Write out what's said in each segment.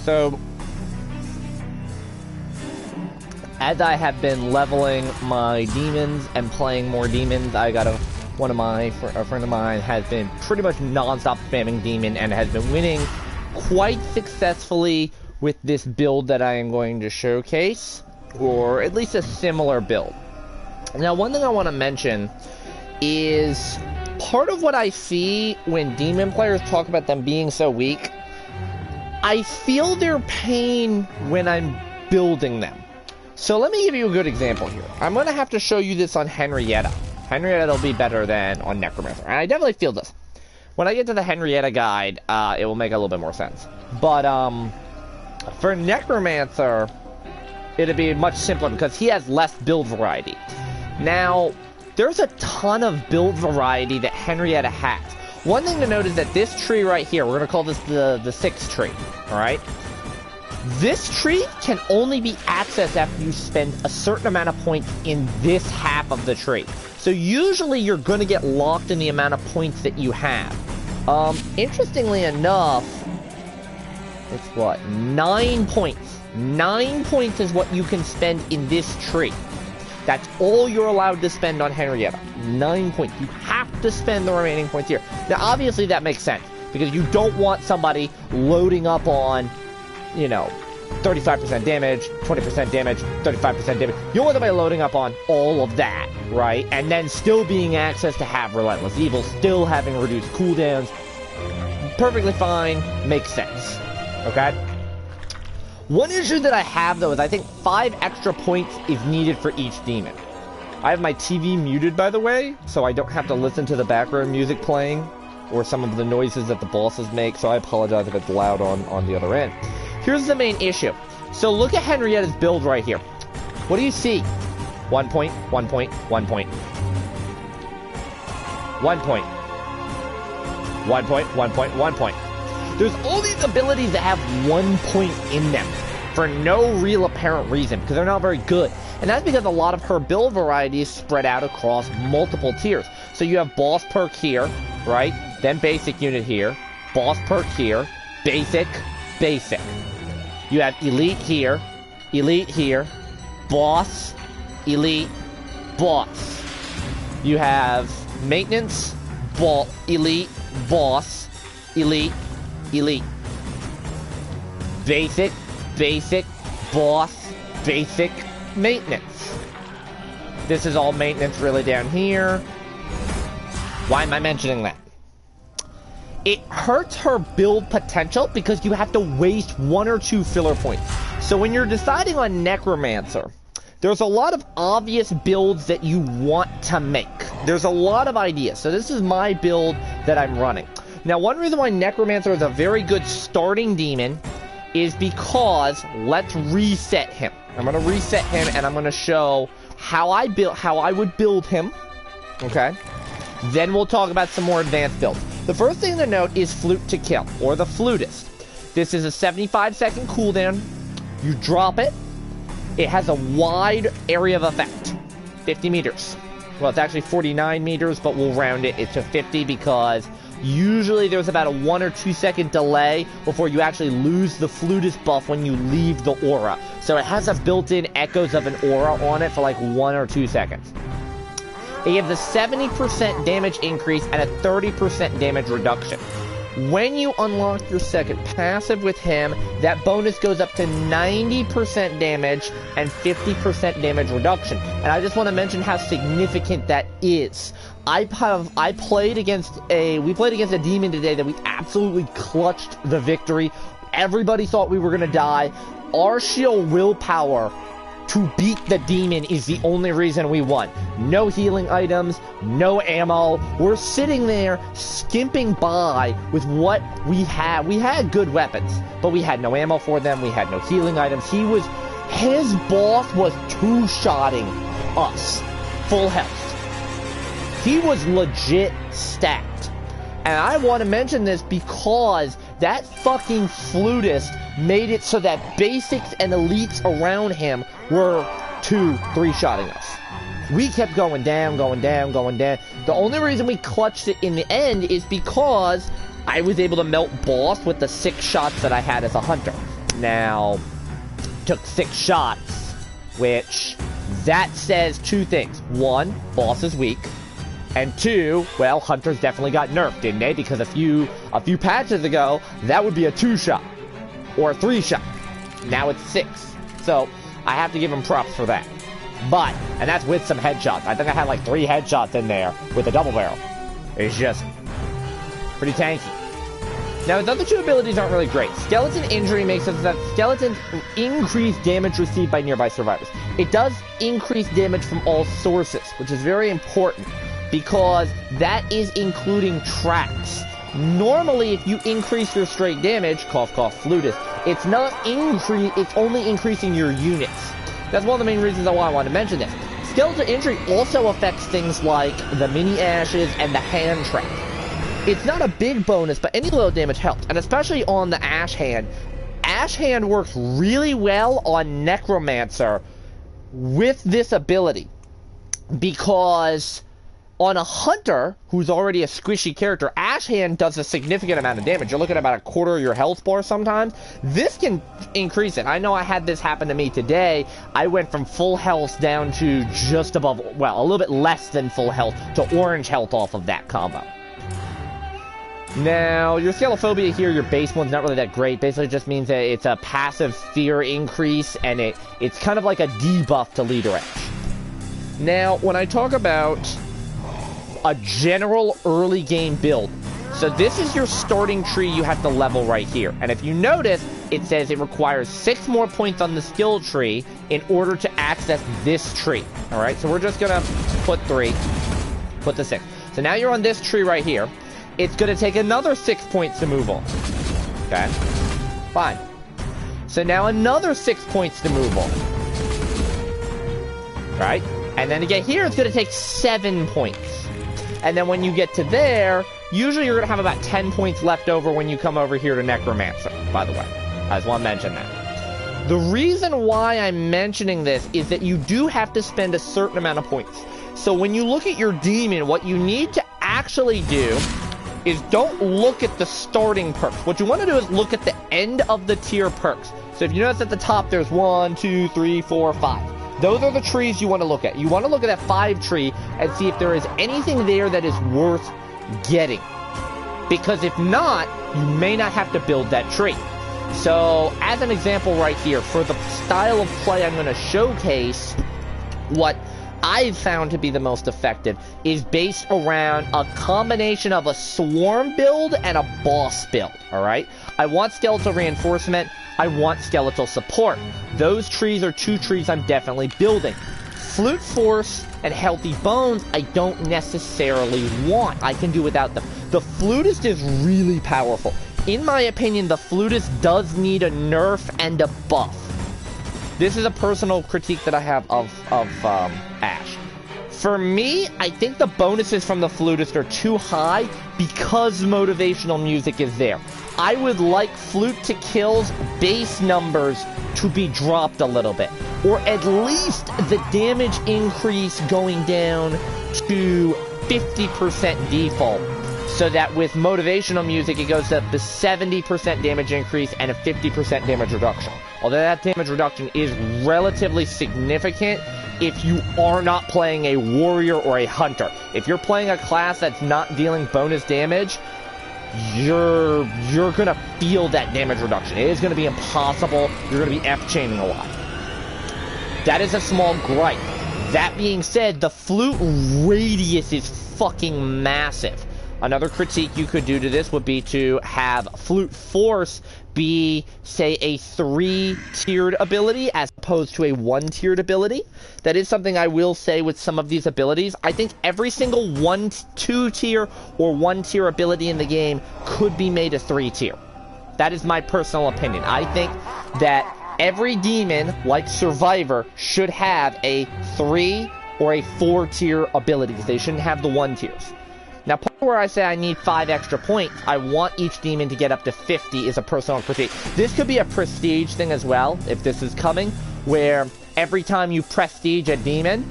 So, as I have been leveling my demons and playing more demons, I got a friend of mine has been pretty much non-stop spamming demon and has been winning quite successfully with this build that I am going to showcase, or at least a similar build. Now, one thing I want to mention is part of what I see when demon players talk about them being so weak. I feel their pain when I'm building them. So let me give you a good example here. I'm going to have to show you this on Henrietta. Henrietta will be better than on Necromancer. And I definitely feel this. When I get to the Henrietta guide, it will make a little bit more sense. But, for Necromancer, it'll be much simpler because he has less build variety. Now, there's a ton of build variety that Henrietta has. One thing to note is that this tree right here, we're going to call this the 6th tree, alright? This tree can only be accessed after you spend a certain amount of points in this half of the tree. So usually you're going to get locked in the amount of points that you have. Interestingly enough, it's what? 9 points. 9 points is what you can spend in this tree. That's all you're allowed to spend on Henrietta. 9 points. You have to spend the remaining points here. Now, obviously, that makes sense. Because you don't want somebody loading up on, you know, 35% damage, 20% damage, 35% damage. You don't want somebody loading up on all of that, right? And then still being access to have Relentless Evil, still having reduced cooldowns. Perfectly fine. Makes sense. Okay? One issue that I have, though, is I think 5 extra points is needed for each demon. I have my TV muted, by the way, so I don't have to listen to the background music playing, or some of the noises that the bosses make, so I apologize if it's loud on the other end. Here's the main issue. So look at Henrietta's build right here. What do you see? 1 point, 1 point, 1 point. 1 point. 1 point, 1 point, 1 point. There's all these abilities that have 1 point in them for no real apparent reason, because they're not very good. And that's because a lot of her build variety is spread out across multiple tiers. So you have boss perk here, right? Then basic unit here, boss perk here, basic, basic. You have elite here, boss, elite, boss. You have maintenance, elite, boss, elite, elite. Basic, basic, boss, basic, maintenance. This is all maintenance really down here. Why am I mentioning that? It hurts her build potential because you have to waste 1 or 2 filler points. So when you're deciding on Necromancer, there's a lot of obvious builds that you want to make. There's a lot of ideas. So this is my build that I'm running. Now, one reason why Necromancer is a very good starting demon is because let's reset him. I'm going to reset him and I'm going to show how I would build him. Okay? Then we'll talk about some more advanced builds. The first thing to note is Flute to Kill, or the Flutist. This is a 75-second cooldown. You drop it. It has a wide area of effect. 50 meters. Well, it's actually 49 meters, but we'll round it to 50 because usually there's about a 1 or 2 second delay before you actually lose the Flutist buff when you leave the aura. So it has a built-in echoes of an aura on it for like 1 or 2 seconds. It gives a 70% damage increase and a 30% damage reduction. When you unlock your second passive with him, that bonus goes up to 90% damage and 50% damage reduction. And I just want to mention how significant that is. We played against a demon today that we absolutely clutched the victory. Everybody thought we were going to die. Our sheer willpower to beat the demon is the only reason we won. No healing items, no ammo. We're sitting there skimping by with what we had. We had good weapons, but we had no ammo for them. We had no healing items. His boss was two-shotting us. Full health. He was legit stacked. And I want to mention this because that fucking Flutist made it so that basics and elites around him were 2-3-shotting us. We kept going down, going down, going down. The only reason we clutched it in the end is because I was able to melt boss with the 6 shots that I had as a hunter. Now, took 6 shots, which that says 2 things. 1, boss is weak. And 2, well, hunters definitely got nerfed, didn't they? Because a few patches ago, that would be a 2-shot. Or a 3-shot. Now it's 6. So, I have to give him props for that. But, and that's with some headshots. I think I had like 3 headshots in there with a double barrel. It's just pretty tanky. Now, his other 2 abilities aren't really great. Skeleton Injury makes it so that skeletons increase damage received by nearby survivors. It does increase damage from all sources, which is very important, because that is including traps. Normally, if you increase your straight damage, cough cough flutist, it's only increasing your units. That's one of the main reasons why I wanted to mention this. Skeleton Injury also affects things like the mini ashes and the hand trap. It's not a big bonus, but any little damage helps, and especially on the Ash Hand. Ash Hand works really well on Necromancer with this ability, because on a Hunter, who's already a squishy character, Ash Hand does a significant amount of damage. You're looking at about 1/4 of your health bar sometimes. This can increase it. I know I had this happen to me today. I went from full health down to just above, well, a little bit less than full health to orange health off of that combo. Now, your Scalephobia here, your base one's not really that great. Basically, it just means that it's a passive fear increase, and it's kind of like a debuff to Leader Edge. Now, when I talk about a general early game build, so this is your starting tree you have to level right here. And if you notice, it says it requires 6 more points on the skill tree in order to access this tree. Alright, so we're just gonna put 3, put the 6. So now you're on this tree right here. It's going to take another 6 points to move on. Okay? Fine. So now another 6 points to move on. Right? And then to get here, it's going to take 7 points. And then when you get to there, usually you're going to have about 10 points left over when you come over here to Necromancer, by the way. I just want to mention that. The reason why I'm mentioning this is that you do have to spend a certain amount of points. So when you look at your demon, what you need to actually do is don't look at the starting perks. What you want to do is look at the end of the tier perks. So if you notice at the top, there's 1, 2, 3, 4, 5. Those are the trees you want to look at. You want to look at that 5 tree and see if there is anything there that is worth getting. Because if not, you may not have to build that tree. So as an example right here, for the style of play I'm going to showcase, what I've found to be the most effective is based around a combination of a swarm build and a boss build, alright? I want skeletal reinforcement, I want skeletal support. Those trees are 2 trees I'm definitely building. Flute force and healthy bones I don't necessarily want. I can do without them. The flutist is really powerful. In my opinion, the flutist does need a nerf and a buff. This is a personal critique that I have of Ash. For me, I think the bonuses from the flutist are too high because motivational music is there. I would like flute to kills base numbers to be dropped a little bit. Or at least the damage increase going down to 50% default. So that with motivational music, it goes up to 70% damage increase and a 50% damage reduction. Although that damage reduction is relatively significant if you are not playing a warrior or a hunter. If you're playing a class that's not dealing bonus damage, you're gonna feel that damage reduction. It is gonna be impossible. You're gonna be F-chaining a lot. That is a small gripe. That being said, the flute radius is fucking massive. Another critique you could do to this would be to have Flute Force be, say, a 3-tiered ability as opposed to a 1-tiered ability. That is something I will say with some of these abilities. I think every single 2-tier or 1-tier ability in the game could be made a 3-tier. That is my personal opinion. I think that every demon, like Survivor, should have a 3 or a 4-tier abilities. They shouldn't have the 1-tiers. Now, part where I say I need 5 extra points, I want each demon to get up to 50 is a personal critique. This could be a prestige thing as well, if this is coming, where every time you prestige a demon,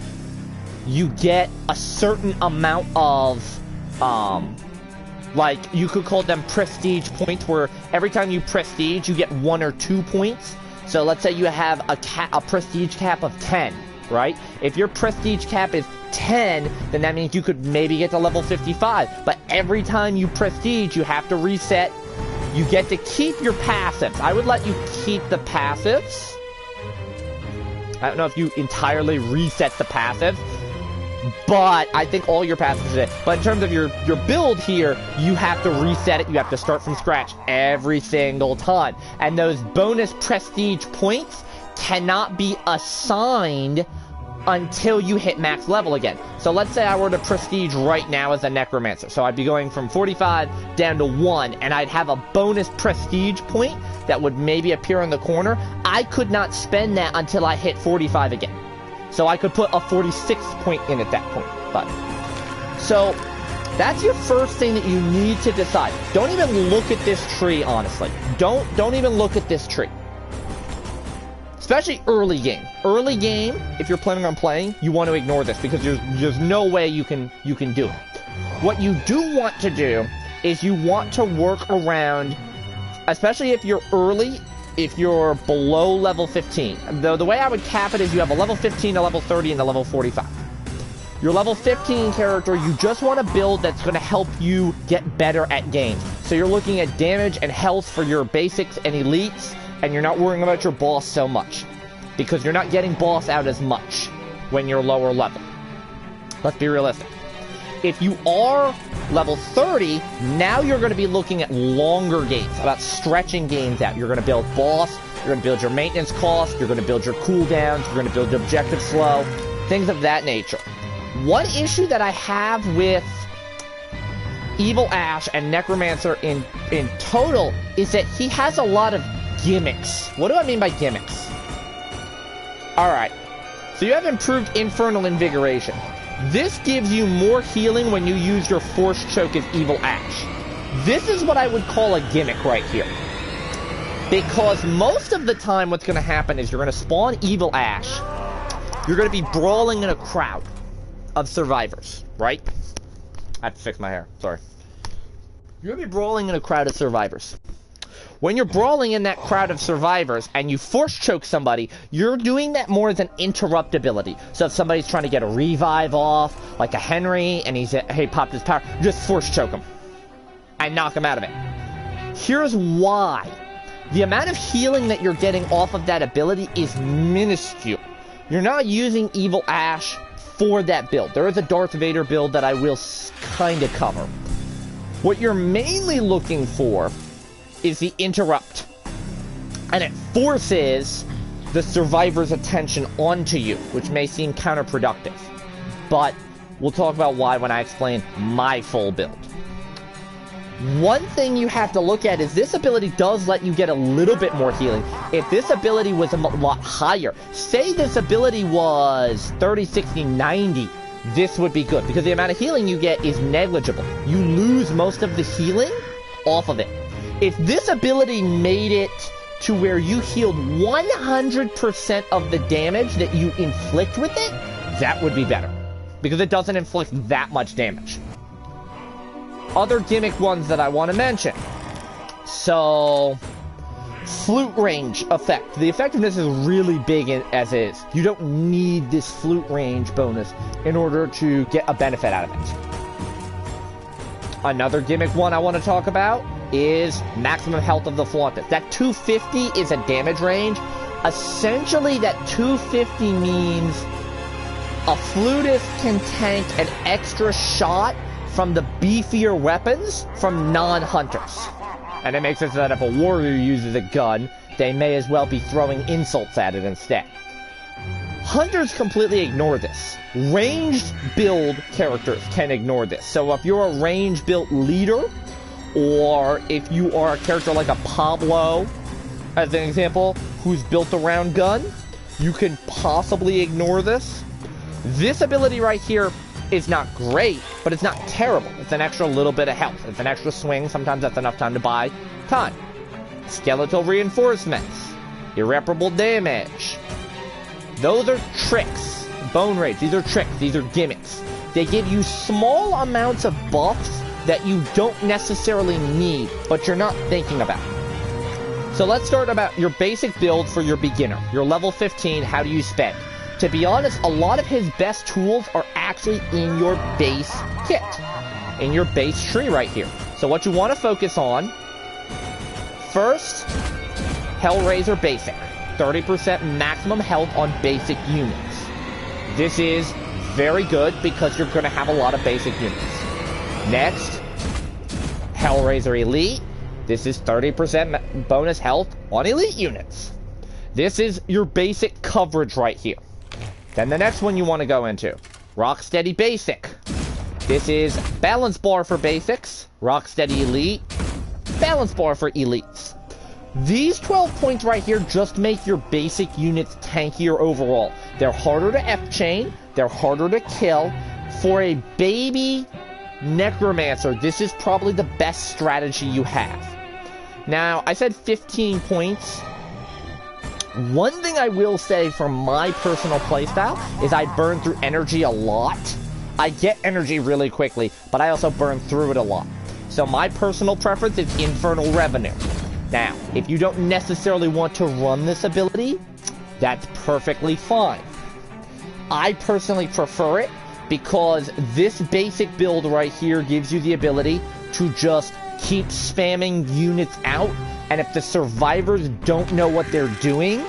you get a certain amount of, Like, you could call them prestige points, where every time you prestige, you get 1 or 2 points. So let's say you have a prestige cap of 10, right? If your prestige cap is 10, then that means you could maybe get to level 55. But every time you prestige, you have to reset. You get to keep your passives. I would let you keep the passives. I don't know if you entirely reset the passives, but I think all your passives are it. But in terms of your build here, you have to reset it. You have to start from scratch every single time. And those bonus prestige points cannot be assigned until you hit max level again. So let's say I were to prestige right now as a necromancer. So I'd be going from 45 down to 1, and I'd have a bonus prestige point that would maybe appear in the corner. I could not spend that until I hit 45 again. So I could put a 46 point in at that point. But so that's your first thing that you need to decide. Don't even look at this tree, honestly. Don't even look at this tree. Especially early game. Early game, if you're planning on playing, you want to ignore this because there's no way you can do it. What you do want to do is you want to work around, especially if you're early, if you're below level 15. The way I would cap it is you have a level 15, a level 30, and a level 45. Your level 15 character, you just want to build that's going to help you get better at games. So you're looking at damage and health for your basics and elites, and you're not worrying about your boss so much, because you're not getting boss out as much when you're lower level. Let's be realistic. If you are level 30, now you're going to be looking at longer games, about stretching games out. You're going to build boss, you're going to build your maintenance cost, you're going to build your cooldowns, you're going to build your objective slow, things of that nature. One issue that I have with Evil Ash and Necromancer in total is that he has a lot of gimmicks. What do I mean by gimmicks? Alright, so you have improved Infernal Invigoration. This gives you more healing when you use your Force Choke as Evil Ash. This is what I would call a gimmick right here. Because most of the time what's going to happen is you're going to spawn Evil Ash. You're going to be brawling in a crowd of survivors, right? I have to fix my hair, sorry. You're going to be brawling in a crowd of survivors. When you're brawling in that crowd of survivors and you force choke somebody, you're doing that more as an interrupt ability. So if somebody's trying to get a revive off, like a Henry, and he popped his power, just force choke him and knock him out of it. Here's why. The amount of healing that you're getting off of that ability is minuscule. You're not using Evil Ash for that build. There is a Darth Vader build that I will kind of cover. What you're mainly looking for is the interrupt, and it forces the survivor's attention onto you, which may seem counterproductive, but we'll talk about why when I explain my full build. One thing you have to look at is this ability does let you get a little bit more healing. If this ability was a lot higher, say this ability was 30, 60, 90, this would be good, because the amount of healing you get is negligible. You lose most of the healing off of it. If this ability made it to where you healed 100% of the damage that you inflict with it, that would be better, because it doesn't inflict that much damage. Other gimmick ones that I want to mention. So, flute range effect. The effectiveness is really big as is. You don't need this flute range bonus in order to get a benefit out of it. Another gimmick one I want to talk about is maximum health of the Flaunted. That 250 is a damage range. Essentially, that 250 means a flutist can tank an extra shot from the beefier weapons from non-hunters. And it makes it so that if a warrior uses a gun, they may as well be throwing insults at it instead. Hunters completely ignore this. Ranged build characters can ignore this. So if you're a ranged build leader, or if you are a character like a Pablo, as an example, who's built around gun, you can possibly ignore this. This ability right here is not great, but it's not terrible. It's an extra little bit of health. It's an extra swing. Sometimes that's enough time to buy time. Skeletal reinforcements. Irreparable damage. Those are tricks. Bone rage. These are tricks. These are gimmicks. They give you small amounts of buffs that you don't necessarily need, but you're not thinking about. So let's start about your basic build for your beginner. You're level 15, how do you spend? To be honest, a lot of his best tools are actually in your base kit, in your base tree right here. So what you want to focus on, first, Hellraiser Basic. 30% maximum health on basic units. This is very good because you're going to have a lot of basic units. Next, Hellraiser Elite. This is 30% bonus health on elite units. This is your basic coverage right here. Then the next one you want to go into, Rocksteady Basic. This is balance bar for basics, Rocksteady Elite, balance bar for elites. These 12 points right here just make your basic units tankier overall. They're harder to F-chain, they're harder to kill. For a baby Necromancer, this is probably the best strategy you have. Now, I said 15 points. One thing I will say from my personal playstyle is I burn through energy a lot. I get energy really quickly, but I also burn through it a lot. So my personal preference is Infernal Revenue. Now, if you don't necessarily want to run this ability, that's perfectly fine. I personally prefer it because this basic build right here gives you the ability to just keep spamming units out, and if the survivors don't know what they're doing,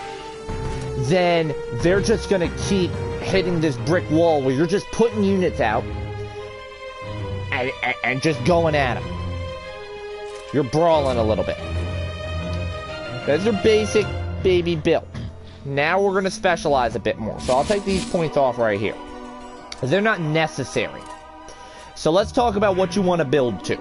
then they're just gonna keep hitting this brick wall where you're just putting units out and just going at them. You're brawling a little bit. That's your basic baby build. Now we're gonna specialize a bit more. So I'll take these points off right here. They're not necessary. So let's talk about what you want to build to.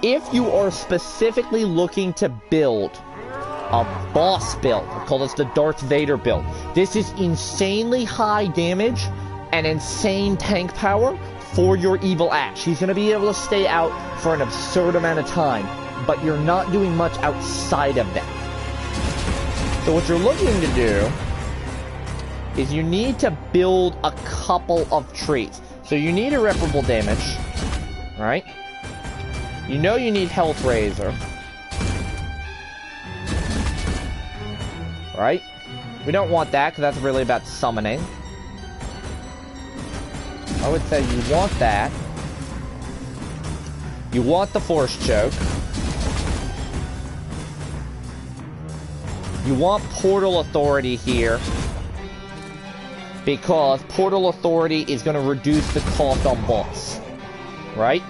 If you are specifically looking to build a boss build, I call this the Darth Vader build. This is insanely high damage and insane tank power for your Evil Ash. He's going to be able to stay out for an absurd amount of time, but you're not doing much outside of that. So what you're looking to do is you need to build a couple of trees. So you need irreparable damage, right? You know you need Health Razor, right? We don't want that because that's really about summoning. I would say you want that. You want the Force Choke. You want Portal Authority here, because Portal Authority is going to reduce the cost on boss, right?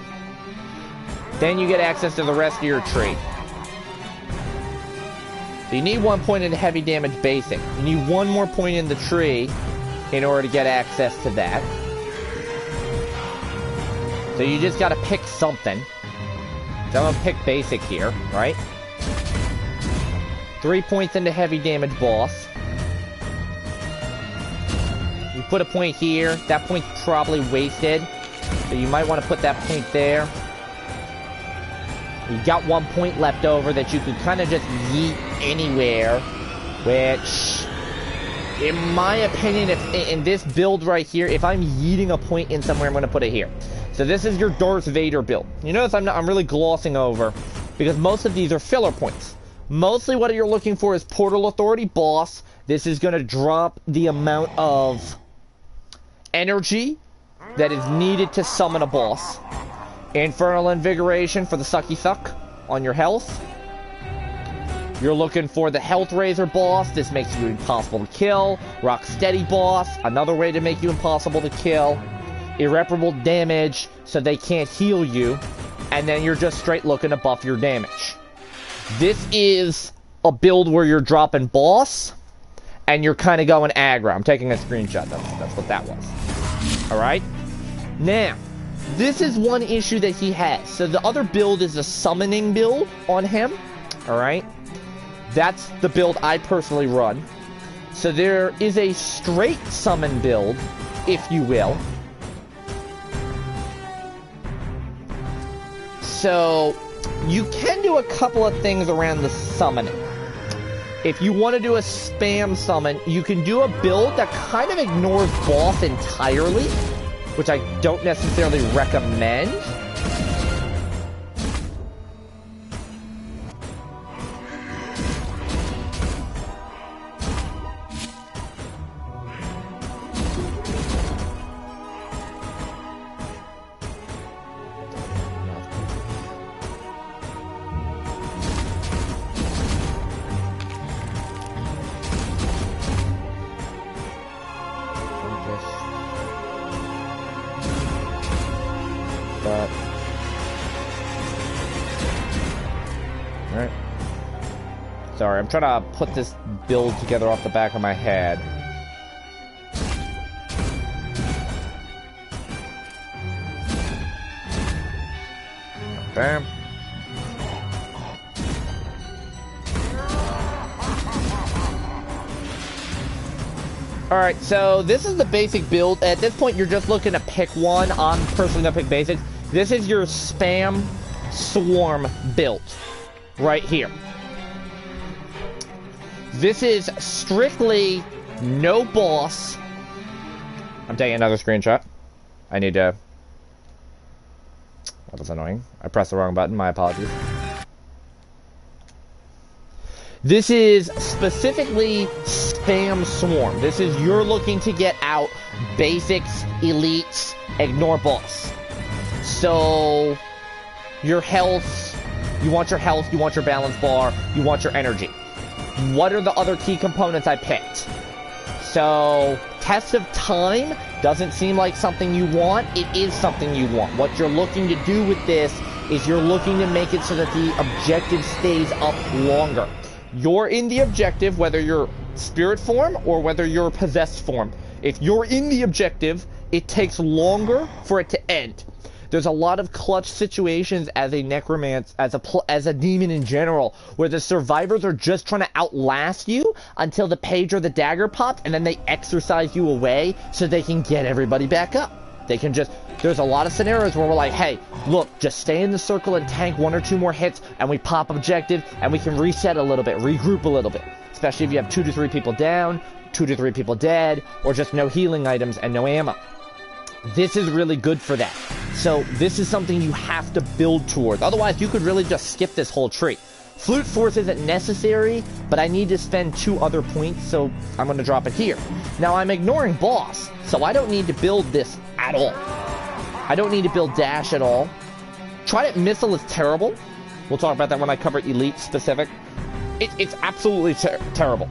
Then you get access to the rest of your tree. So you need 1 point in heavy damage basic. You need 1 more point in the tree in order to get access to that. So you just got to pick something. So I'm going to pick basic here, right? 3 points into heavy damage boss. You put a point here. That point's probably wasted. So you might want to put that point there. You got 1 point left over that you could kind of just yeet anywhere. Which, in my opinion, if in this build right here, if I'm yeeting a point in somewhere, I'm going to put it here. So this is your Darth Vader build. You notice I'm really glossing over, because most of these are filler points. Mostly what you're looking for is Portal Authority boss. This is going to drop the amount of energy that is needed to summon a boss. Infernal Invigoration for the sucky suck on your health. You're looking for the Health Razor boss. This makes you impossible to kill. Rocksteady boss, another way to make you impossible to kill. Irreparable damage, so they can't heal you. And then you're just straight looking to buff your damage. This is a build where you're dropping boss, and you're kind of going aggro. I'm taking a screenshot. That's what that was. Alright? Now, this is one issue that he has. So the other build is a summoning build on him. Alright? That's the build I personally run. So there is a straight summon build, if you will. So you can do a couple of things around the summoning. If you want to do a spam summon, you can do a build that kind of ignores boss entirely, which I don't necessarily recommend. Sorry, I'm trying to put this build together off the back of my head. Bam. Alright, so this is the basic build. At this point, you're just looking to pick one. I'm personally going to pick basics. This is your spam swarm build. Right here. This is strictly no boss. I'm taking another screenshot. I need to... That was annoying. I pressed the wrong button. My apologies. This is specifically spam swarm. This is you're looking to get out basics, elites, ignore boss. So, your health, you want your health, you want your balance bar, you want your energy. What are the other key components I picked? So, test of time doesn't seem like something you want. It is something you want. What you're looking to do with this is you're looking to make it so that the objective stays up longer. You're in the objective, whether you're spirit form or whether you're possessed form. If you're in the objective, it takes longer for it to end. There's a lot of clutch situations as a necromancer, as a demon in general, where the survivors are just trying to outlast you until the page or the dagger pops, and then they exorcise you away so they can get everybody back up. They can just... There's a lot of scenarios where we're like, hey, look, just stay in the circle and tank 1 or 2 more hits, and we pop objective, and we can reset a little bit, regroup a little bit. Especially if you have 2 to 3 people down, 2 to 3 people dead, or just no healing items and no ammo. This is really good for that. So this is something you have to build towards. Otherwise, you could really just skip this whole tree. Flute Force isn't necessary, but I need to spend 2 other points, so I'm going to drop it here. Now, I'm ignoring boss, so I don't need to build this at all. I don't need to build dash at all. Trident Missile is terrible. We'll talk about that when I cover Elite specific. It's absolutely terrible.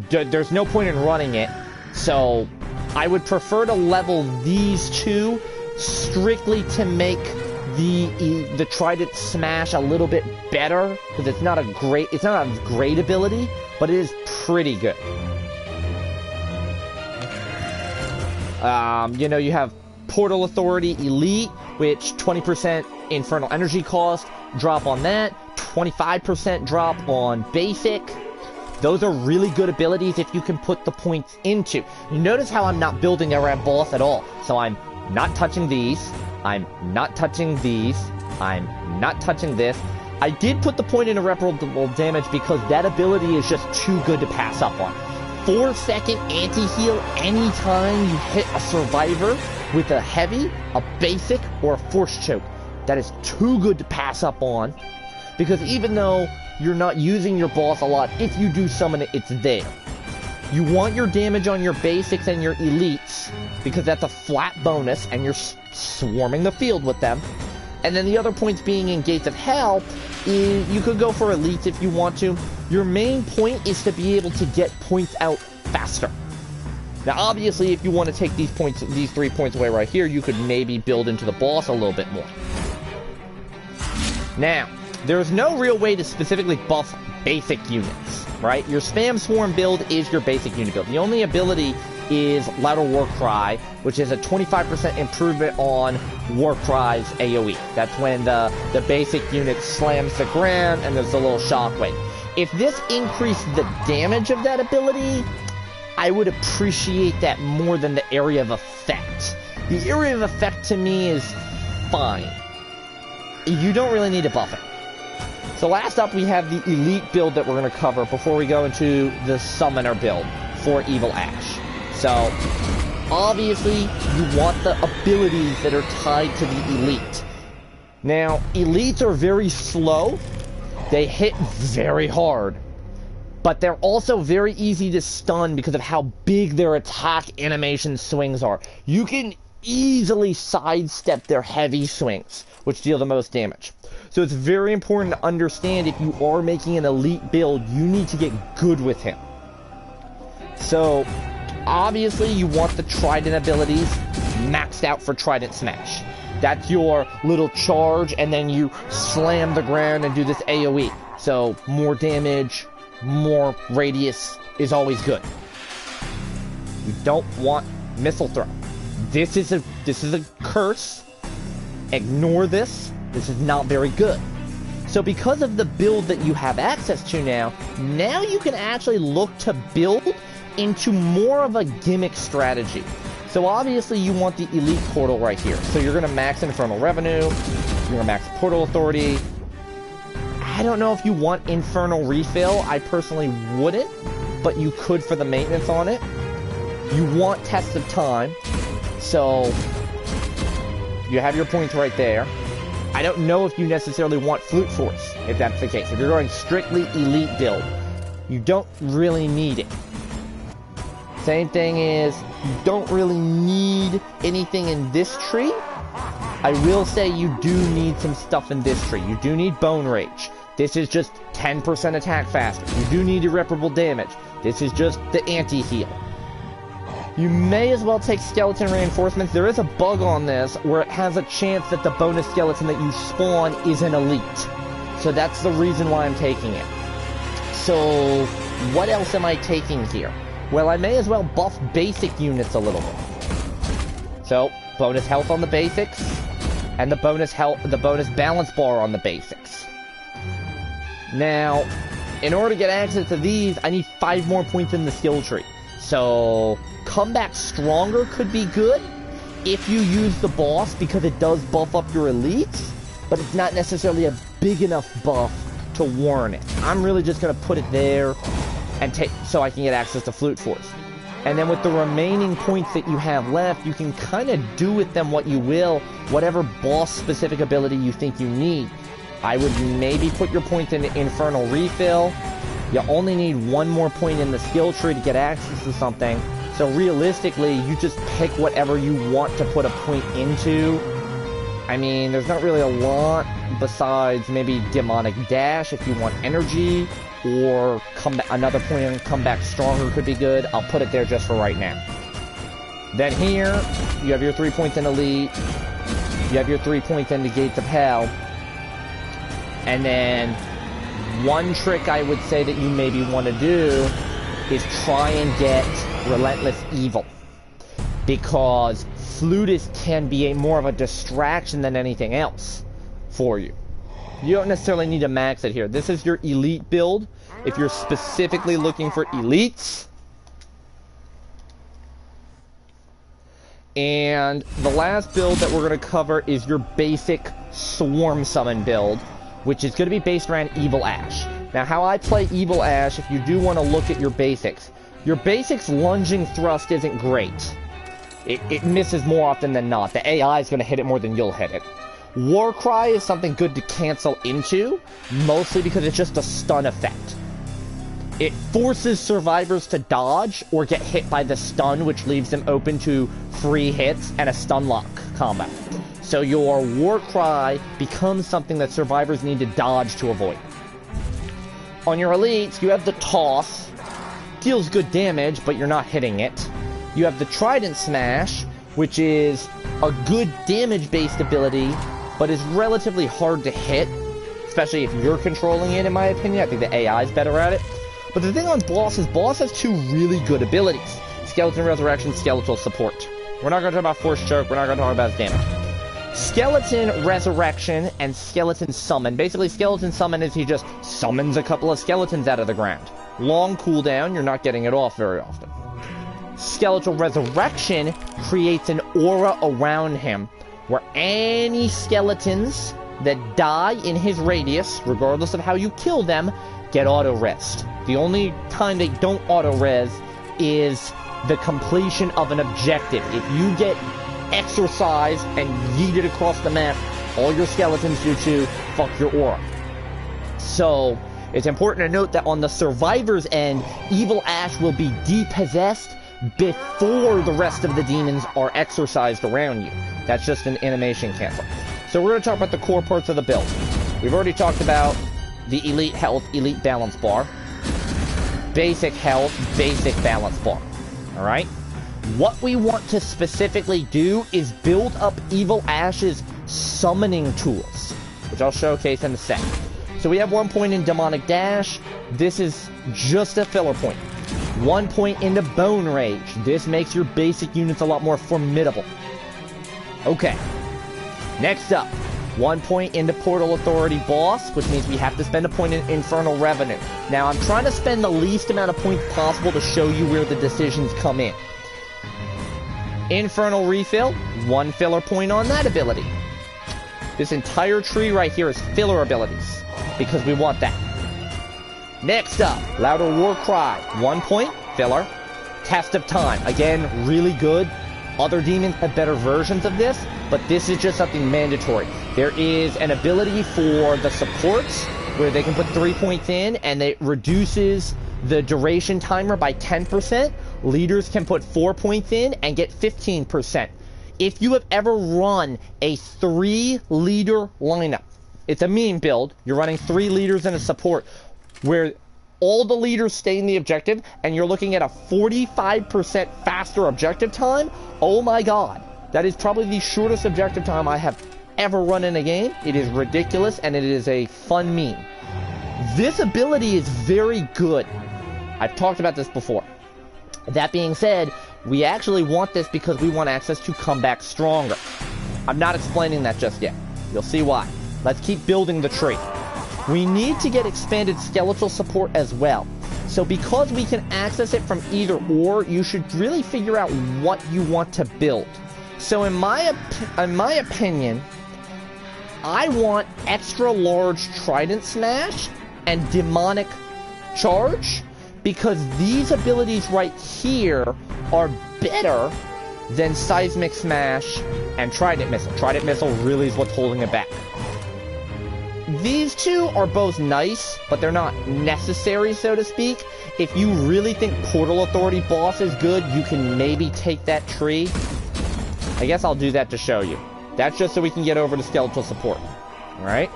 There's no point in running it, so I would prefer to level these 2 strictly to make the Trident Smash a little bit better, because it's not a great ability, but it is pretty good. You know, you have Portal Authority Elite, which 20% Infernal Energy cost, drop on that, 25% drop on Basic. Those are really good abilities if you can put the points into. You notice how I'm not building around boss at all. So I'm not touching these, I'm not touching these, I'm not touching this. I did put the point in irreparable damage because that ability is just too good to pass up on. 4-second anti-heal anytime you hit a survivor with a heavy, a basic, or a force choke. That is too good to pass up on, because even though you're not using your boss a lot, if you do summon it, it's there. You want your damage on your basics and your elites, because that's a flat bonus, and you're swarming the field with them. And then the other points being in Gates of Hell, you could go for elites if you want to. Your main point is to be able to get points out faster. Now, obviously, if you want to take these 3 points away right here, you could maybe build into the boss a little bit more. Now, there's no real way to specifically buff basic units, right? Your Spam Swarm build is your basic unit build. The only ability is Louder Warcry, which is a 25% improvement on Warcry's AoE. That's when the basic unit slams the ground and there's a little shockwave. If this increased the damage of that ability, I would appreciate that more than the area of effect. The area of effect to me is fine. You don't really need to buff it. So last up we have the Elite build that we're going to cover before we go into the Summoner build for Evil Ash. So, obviously, you want the abilities that are tied to the Elite. Now, Elites are very slow. They hit very hard. But they're also very easy to stun because of how big their attack animation swings are. You can easily sidestep their heavy swings, which deal the most damage. So it's very important to understand if you are making an Elite build, you need to get good with him. So, obviously, you want the Trident abilities maxed out for Trident Smash. That's your little charge, and then you slam the ground and do this AoE. So, more damage, more radius is always good. You don't want missile throw. This is a curse. Ignore this. This is not very good. So because of the build that you have access to now you can actually look to build into more of a gimmick strategy. So obviously you want the elite portal right here. So you're going to max Infernal Revenue, you're going to max Portal Authority. I don't know if you want Infernal Refill. I personally wouldn't, but you could for the maintenance on it. You want Test of Time, so you have your points right there. I don't know if you necessarily want Flute Force, if that's the case. If you're going strictly elite build, you don't really need it. Same thing is, you don't really need anything in this tree. I will say you do need some stuff in this tree. You do need Bone Rage. This is just 10% attack faster. You do need irreparable damage. This is just the anti-heal. You may as well take skeleton reinforcements. There is a bug on this where it has a chance that the bonus skeleton that you spawn is an elite. So that's the reason why I'm taking it. So what else am I taking here? Well, I may as well buff basic units a little bit. So bonus health on the basics and the bonus balance bar on the basics. Now, in order to get access to these, I need 5 more points in the skill tree. So come back stronger could be good if you use the boss because it does buff up your elites, but it's not necessarily a big enough buff to warrant it. I'm really just going to put it there and take so I can get access to Flute Force. And then with the remaining points that you have left, you can kind of do with them what you will, whatever boss specific ability you think you need. I would maybe put your points into Infernal Refill. You only need 1 more point in the skill tree to get access to something. So realistically, you just pick whatever you want to put a point into. I mean, there's not really a lot besides maybe Demonic Dash if you want energy, or another point in Come Back Stronger could be good. I'll put it there just for right now. Then here, you have your 3 points in Elite. You have your 3 points in the Gates of Hell. And then one trick I would say that you maybe want to do is try and get Relentless Evil, because Flutist can be more of a distraction than anything else for you. You don't necessarily need to max it here. This is your elite build. If you're specifically looking for elites. And the last build that we're going to cover is your basic Swarm Summon build, which is going to be based around Evil Ash. Now, how I play Evil Ash, if you do want to look at your basics lunging thrust isn't great. It misses more often than not. The AI is going to hit it more than you'll hit it. Warcry is something good to cancel into, mostly because it's just a stun effect. It forces survivors to dodge or get hit by the stun, which leaves them open to free hits and a stun lock combat. So your Warcry becomes something that survivors need to dodge to avoid. On your elites, you have the Toss. Deals good damage, but you're not hitting it. You have the Trident Smash, which is a good damage-based ability, but is relatively hard to hit, especially if you're controlling it, in my opinion. I think the AI is better at it. But the thing on Boss is Boss has 2 really good abilities. Skeleton Resurrection, Skeletal Support. We're not going to talk about Force Choke, we're not going to talk about his damage. Skeleton Resurrection and Skeleton Summon. Basically, Skeleton Summon is he just summons a couple of skeletons out of the ground. Long cooldown, you're not getting it off very often. Skeletal Resurrection creates an aura around him, where any skeletons that die in his radius, regardless of how you kill them, get auto-res. The only time they don't auto-res is the completion of an objective. If you get exorcised and yeeted across the map, all your skeletons do too, fuck your aura. So, it's important to note that on the survivor's end, Evil Ash will be depossessed before the rest of the demons are exorcised around you. That's just an animation cancel. So we're going to talk about the core parts of the build. We've already talked about the elite health, elite balance bar. Basic health, basic balance bar. Alright? What we want to specifically do is build up Evil Ash's summoning tools, which I'll showcase in a sec. So we have 1 point in Demonic Dash, this is just a filler point. 1 point into Bone Rage. This makes your basic units a lot more formidable. Okay. Next up, 1 point into Portal Authority Boss, which means we have to spend a point in Infernal Revenue. Now, I'm trying to spend the least amount of points possible to show you where the decisions come in. Infernal Refill, 1 filler point on that ability. This entire tree right here is filler abilities, because we want that. Next up, Louder War Cry, 1 point, filler. Test of Time, again, really good. Other demons have better versions of this, but this is just something mandatory. There is an ability for the supports where they can put 3 points in and it reduces the duration timer by 10%. Leaders can put 4 points in and get 15%. If you have ever run a 3-leader lineup, it's a meme build, you're running 3 leaders and a support, where all the leaders stay in the objective, and you're looking at a 45% faster objective time, oh my god. That is probably the shortest objective time I have ever run in a game. It is ridiculous, and it is a fun meme. This ability is very good. I've talked about this before. That being said, we actually want this because we want access to Come Back Stronger. I'm not explaining that just yet. You'll see why. Let's keep building the tree. We need to get expanded skeletal support as well. So because we can access it from either or, you should really figure out what you want to build. So in my opinion, I want extra large Trident Smash and Demonic Charge, because these abilities right here are better than Seismic Smash and Trident Missile. Trident Missile really is what's holding it back. These two are both nice, but they're not necessary, so to speak. If you really think Portal Authority Boss is good, you can maybe take that tree. I guess I'll do that to show you. That's just so we can get over to skeletal support. Alright?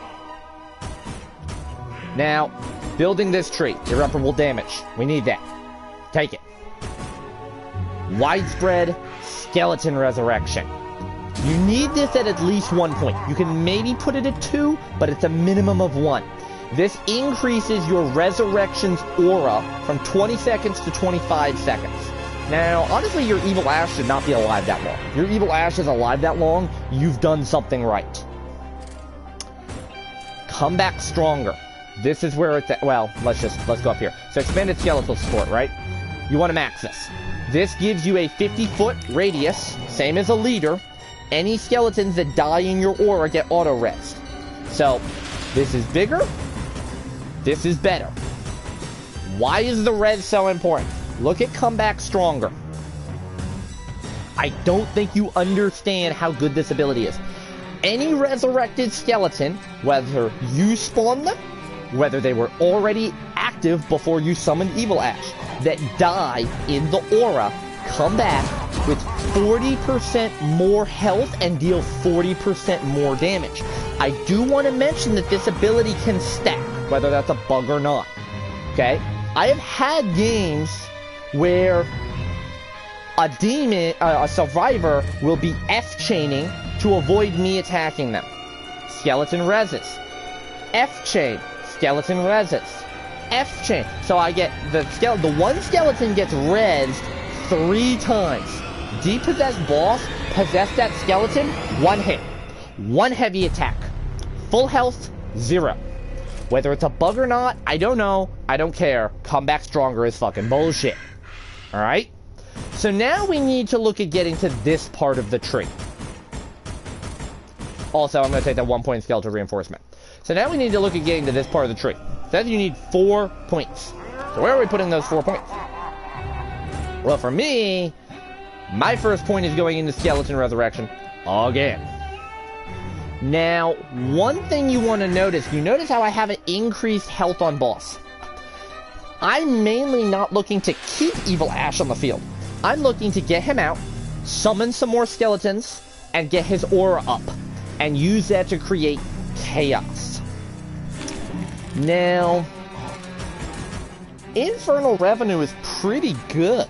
Now, building this tree. Irreparable damage. We need that. Take it. Widespread Skeleton Resurrection. You need this at least 1 point. You can maybe put it at 2, but it's a minimum of 1. This increases your Resurrection's aura from 20 seconds to 25 seconds. Now, honestly, your Evil Ash should not be alive that long. If your Evil Ash is alive that long, you've done something right. Come Back Stronger. This is where it's at. Well, let's go up here. So expanded skeletal support, right? You want to max this. This gives you a 50-foot radius, same as a leader. Any skeletons that die in your aura get auto-res. So, this is bigger. This is better. Why is the res so important? Look at Come Back Stronger. I don't think you understand how good this ability is. Any resurrected skeleton, whether you spawned them, whether they were already active before you summoned Evil Ash, that die in the aura, come back with 40% more health and deal 40% more damage. I do want to mention that this ability can stack, whether that's a bug or not. Okay? I have had games where a survivor will be F-chaining to avoid me attacking them. Skeleton reses. F-chain. Skeleton reses. F-chain. So I get the one skeleton gets rezzed 3 times. Depossessed boss, possess that skeleton, 1 hit. 1 heavy attack. Full health, 0. Whether it's a bug or not, I don't know. I don't care. Come Back Stronger is fucking bullshit. Alright? So now we need to look at getting to this part of the tree. Also, I'm going to take that 1 point skeletal reinforcement. So now we need to look at getting to this part of the tree. Says you need 4 points. So where are we putting those 4 points? Well, for me, my first point is going into Skeleton Resurrection again. Now, one thing you want to notice, you notice how I have an increased health on boss. I'm mainly not looking to keep Evil Ash on the field. I'm looking to get him out, summon some more skeletons, and get his aura up, and use that to create chaos. Now, Infernal Revenue is pretty good.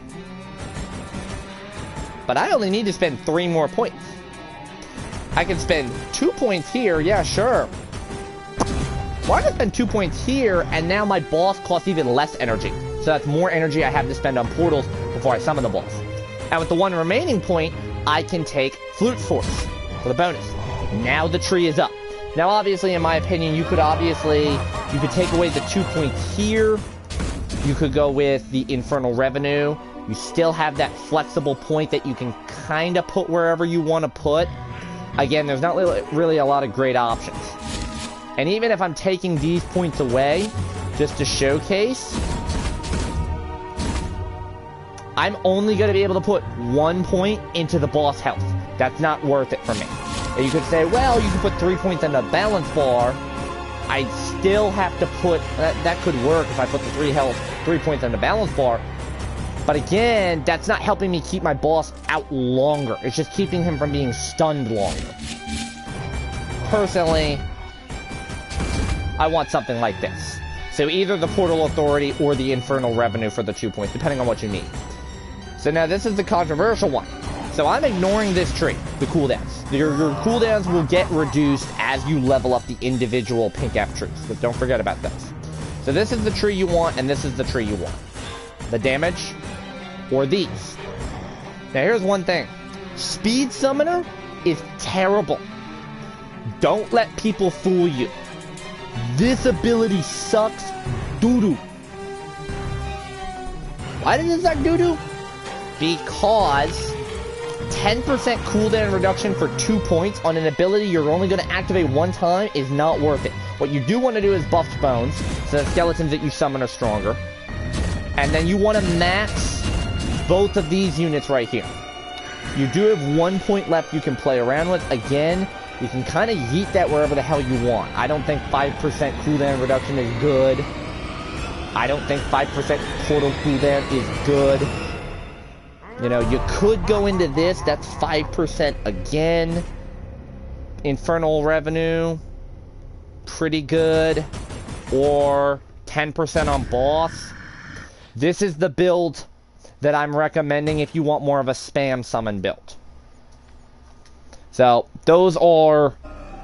But I only need to spend 3 more points. I can spend 2 points here, yeah, sure. Why did I spend 2 points here, and now my boss costs even less energy? So that's more energy I have to spend on portals before I summon the boss. And with the 1 remaining point, I can take Flute Force for the bonus. Now the tree is up. Now obviously, in my opinion, you could take away the 2 points here. You could go with the Infernal Revenue. You still have that flexible point that you can kind of put wherever you want to put. Again, there's not really a lot of great options. And even if I'm taking these points away, just to showcase, I'm only going to be able to put 1 point into the boss health. That's not worth it for me. And you could say, well, you can put 3 points in the balance bar. I'd still have to put... That could work if I put the 3 points in the balance bar. But again, that's not helping me keep my boss out longer. It's just keeping him from being stunned longer. Personally, I want something like this. So either the Portal Authority or the Infernal Revenue for the 2 points, depending on what you need. So now this is the controversial one. So I'm ignoring this tree, the cooldowns. Your cooldowns will get reduced as you level up the individual pink F trees. So don't forget about those. So this is the tree you want, and this is the tree you want. The damage, or these. Now here's one thing. Speed Summoner is terrible. Don't let people fool you. This ability sucks doo-doo. Why does it suck doo-doo? Because 10% cooldown reduction for 2 points on an ability you're only going to activate 1 time is not worth it. What you do want to do is buff bones, so the skeletons that you summon are stronger. And then you want to max both of these units right here. You do have 1 point left you can play around with. Again, you can kind of yeet that wherever the hell you want. I don't think 5% cooldown reduction is good. I don't think 5% portal cooldown is good. You know, you could go into this. That's 5% again. Infernal Revenue, pretty good. Or 10% on boss. This is the build that I'm recommending if you want more of a spam summon build. So, those are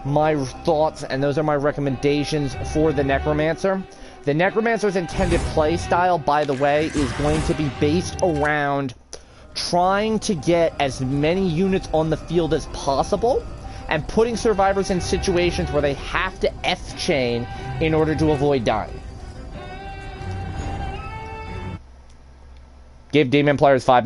my thoughts, and those are my recommendations for the Necromancer. The Necromancer's intended play style, by the way, is going to be based around trying to get as many units on the field as possible, and putting survivors in situations where they have to F-chain in order to avoid dying. Give demon players 5 more